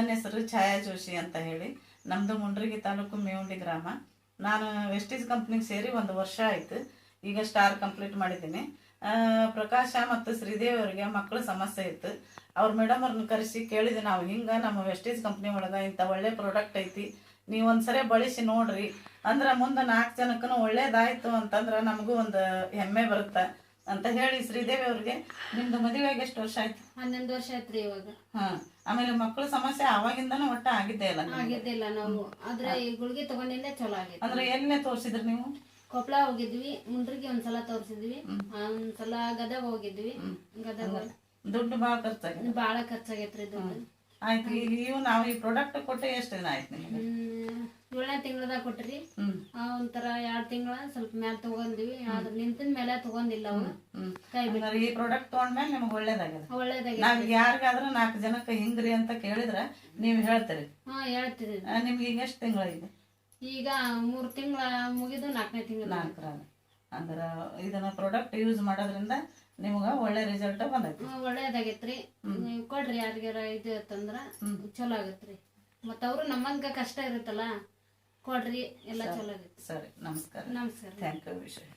ನನ್ನ ಹೆಸರು ಛಾಯಾ ಜೋಶಿ ಅಂತ ಹೇಳಿ. ನಮ್ಮದು ಮುಂಡ್ರಿಗಿ ತಾಲೂಕು ಮೇವುಂಡಿ ಗ್ರಾಮ. ನಾನು ವೆಸ್ಟೀಸ್ ಕಂಪ್ನಿಗೆ ಸೇರಿ 1 ವರ್ಷ ಆಯಿತು. ಈಗ ಸ್ಟಾರ್ ಕಂಪ್ಲೀಟ್ ಮಾಡಿದ್ದೀನಿ. ಪ್ರಕಾಶ ಮತ್ತು ಶ್ರೀದೇವಿ ಅವರಿಗೆ ಮಕ್ಕಳ ಸಮಸ್ಯೆ ಇತ್ತು. ಅವ್ರ ಮೇಡಮ್ ಅವ್ರನ್ನ ಕರೆಸಿ ಕೇಳಿದೆ, ನಾವು ಹಿಂಗೆ ನಮ್ಮ ವೆಸ್ಟೀಸ್ ಕಂಪ್ನಿ ಒಳಗೆ ಇಂಥ ಒಳ್ಳೆ ಪ್ರಾಡಕ್ಟ್ ಐತಿ, ನೀವು ಒಂದ್ಸರಿ ಬಳಸಿ ನೋಡ್ರಿ ಅಂದ್ರೆ ಮುಂದೆ 4 ಜನಕ್ಕೂ ಒಳ್ಳೇದಾಯ್ತು ಅಂತಂದ್ರೆ ನಮಗೂ ಒಂದು ಹೆಮ್ಮೆ ಬರುತ್ತೆ ಅಂತ ಹೇಳಿ ಶ್ರೀದೇವಿ ಅವ್ರಿಗೆ. ನಿಮ್ದು ಮದುವೆಗೆ ಎಷ್ಟು ವರ್ಷ ಆಯ್ತು? 11 ವರ್ಷ ಆಯ್ತ್ರಿ ಇವಾಗ. ಆಮೇಲೆ ಮಕ್ಕಳ ಸಮಸ್ಯೆ ಅವಾಗಿಂದಾನು ಒಟ್ಟ ಆಗಿದ್ದೇ ಇಲ್ಲ? ಆಗಿದ್ದಿಲ್ಲ ನಾವು, ಆದ್ರೆ ಈ ಗುಳಿಗೆ ತಗೊಂಡಿಂದ ಚಲೋ ಆಗಿತ್ತು. ಅಂದ್ರೆ ಎಲ್ಲೇ ತೋರಿಸಿದ್ರಿ ನೀವು? ಕೊಪ್ಪಳ ಹೋಗಿದ್ವಿ, ಮುಂಡ್ರಿಗೆ ಒಂದ್ಸಲ ತೋರಿಸಿದ್ವಿ, ಒಂದ್ಸಲ ಗದಗ ಹೋಗಿದ್ವಿ. ಗದಗ ದುಡ್ಡು ಬಾಳ ಖರ್ಚಾಗೈತ್ರಿ ದುಡ್ಡು. ಆಯ್ತು. ಈಗ ನಾವು ಈ ಪ್ರಾಡಕ್ಟ್ ಕೊಟ್ಟು ಎಷ್ಟು ದಿನ ಆಯ್ತು ನಿಮಗೆ? 7ನೇ ತಿಂಗಳದಾಗ ಕೊಟ್ರಿ. ಒಂಥರ 2 ತಿಂಗಳ ಸ್ವಲ್ಪ ಮ್ಯಾಲ ತಗೊಂಡ್ವಿ, ಆದ್ರೆ ನಿಂತಿನ ಮೇಲೆ ತಗೊಂಡಿಲ್ಲ ಅವ. ಈ ಪ್ರಾಡಕ್ಟ್ ತಗೊಂಡ್ಮೇಲೆ ನಿಮ್ಗೆ ಒಳ್ಳೇದಾಗಿದೆ. ನಾವ್ ಯಾರಿಗಾದ್ರೂ 4 ಜನಕ್ಕೆ ಹಿಂಗ್ರಿ ಅಂತ ಕೇಳಿದ್ರೆ ನೀವು ಹೇಳ್ತೀರಿ? ಹೇಳ್ತೀರಿ. ನಿಮ್ಗೆ ಈಗ ಎಷ್ಟು ತಿಂಗಳಾಗಿದೆ? ಈಗ 3 ತಿಂಗಳ ಮುಗಿದು 4ನೇ ತಿಂಗಳ. 4 ಅಂದ್ರೆ ಇದನ್ನ ಪ್ರಾಡಕ್ಟ್ ಯೂಸ್ ಮಾಡೋದ್ರಿಂದ ನಿಮ್ಗ ಒಳ್ಳೆ ರಿಸಲ್ಟ್ ಬಂದೈತಿ? ಒಳ್ಳೇದಾಗೈತ್ರಿ. ನೀವು ಕೊಡ್ರಿ ಯಾರಿಗಾರ ಇದು ಅಂತಂದ್ರ ಚಲೋ ಆಗತ್ರಿ. ಮತ್ತ ಅವ್ರು ನಮ್ಮಂಗ ಕಷ್ಟ ಇರುತ್ತಲ್ಲ, ಕೊಡ್ರಿ, ಎಲ್ಲ ಚಲೋ ಆಗೈತಿ. ಸರಿ, ನಮಸ್ಕಾರ. ನಮಸ್ಕಾರ. ಥ್ಯಾಂಕ್ ಯು ವಿಷಯ.